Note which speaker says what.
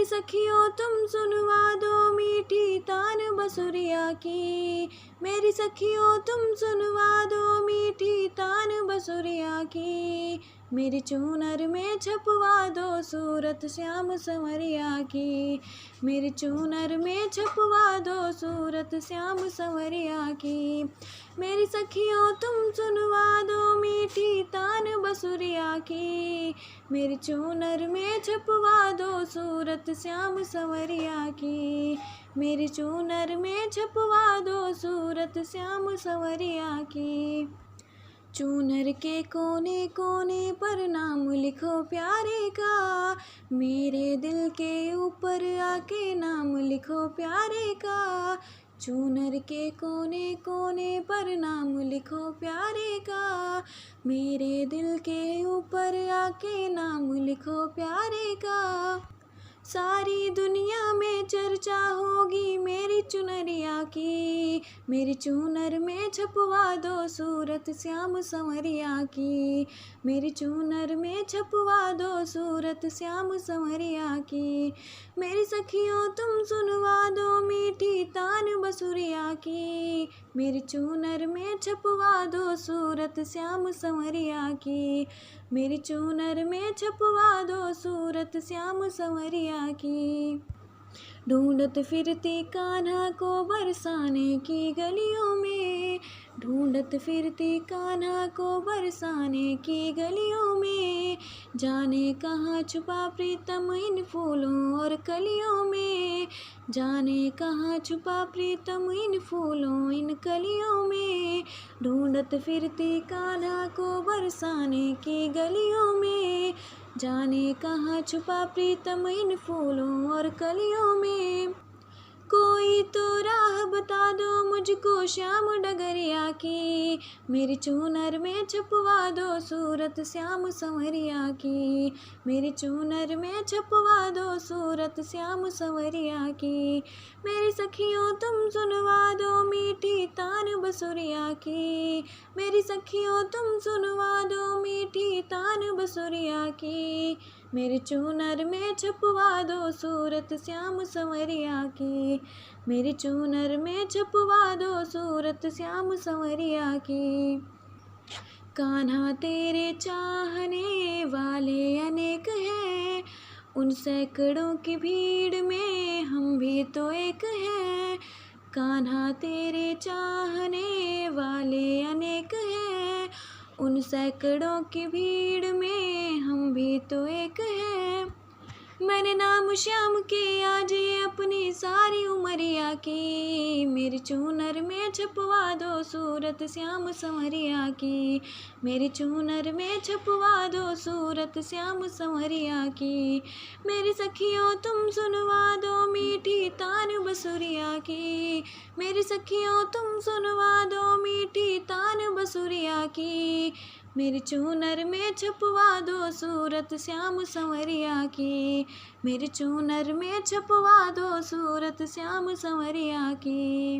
Speaker 1: मेरी सखियों तुम सुनवा दो मीठी तान बसुरिया की। मेरी सखियों तुम सुनवा दो मीठी तान बसुरिया की। मेरी चूनर में छपवा दो सूरत श्याम संवरिया की। मेरी चूनर में छपवा दो सूरत श्याम संवरिया की। मेरी सखियों तुम सुनवा दो मीठी तान बसुरिया की। मेरी चूनर में छपवा दो सूरत श्याम संवरिया की। मेरी चूनर में छपवा दो सूरत श्याम संवरिया की। चूनर के कोने कोने पर नाम लिखो प्यारे का। मेरे दिल के ऊपर आके नाम लिखो प्यारे का। चूनर के कोने कोने पर नाम लिखो प्यारे का। मेरे दिल के ऊपर आके नाम लिखो प्यारे का। सारी दुनिया में चर्चा होगी मेरी चुनरिया की। मेरी चूनर में छपवा दो सूरत श्याम संवरिया की। मेरी चूनर में छपवा दो सूरत श्याम संवरिया की। मेरी सखियों तुम सुनवा दो मीठी तान बसुरिया की। मेरी चूनर में छपवा दो सूरत श्याम संवरिया की। मेरी चूनर में छपवा दो सूरत श्याम संवरिया की। ढूंढत फिरती कान्हा को बरसाने की गलियों में। ढूंढत फिरती कान्हा को बरसाने की गलियों में। जाने कहाँ छुपा प्रीतम इन फूलों और कलियों में। जाने कहाँ छुपा प्रीतम इन फूलों इन कलियों में। ढूंढत फिरती कान्हा को बरसाने की गलियों में। जाने कहाँ छुपा प्रीतम इन फूलों और कलियों में। कोई तो राह बता दो मुझको श्याम डगरिया की। मेरी चूनर में छपवा दो सूरत श्याम संवरिया की। मेरी चूनर में छपवा दो सूरत श्याम संवरिया की। मेरी सखियों तुम सुनवा दो मीठी तान बसुरिया की। मेरी सखियों तुम सुनवा दो मीठी तान बसुरिया की। मेरी चूनर में छपवा दो सूरत श्याम संवरिया की। मेरी चूनर में छपवा दो सूरत श्याम संवरिया की। कान्हा तेरे चाहने वाले अनेक हैं। उन सैकड़ों की भीड़ में हम भी तो एक हैं। कान्हा तेरे चाहने वाले अनेक हैं। उन सैकड़ों की भीड़ में हम भी तो एक हैं। मैंने नाम श्याम के आज अपनी सारी उमरिया की। मेरी चूनर में छपवा दो सूरत श्याम संवरिया की। मेरी चूनर में छपवा दो सूरत श्याम संवरिया की। मेरी सखियों तुम सुनवा दो मीठी तान बसुरिया की। मेरी सखियों तुम सुनवा दो मीठी तान बसुरिया की। मेरी चूनर में छपवा दो सूरत श्याम संवरिया की। मेरी चूनर में छपवा दो सूरत श्याम संवरिया की।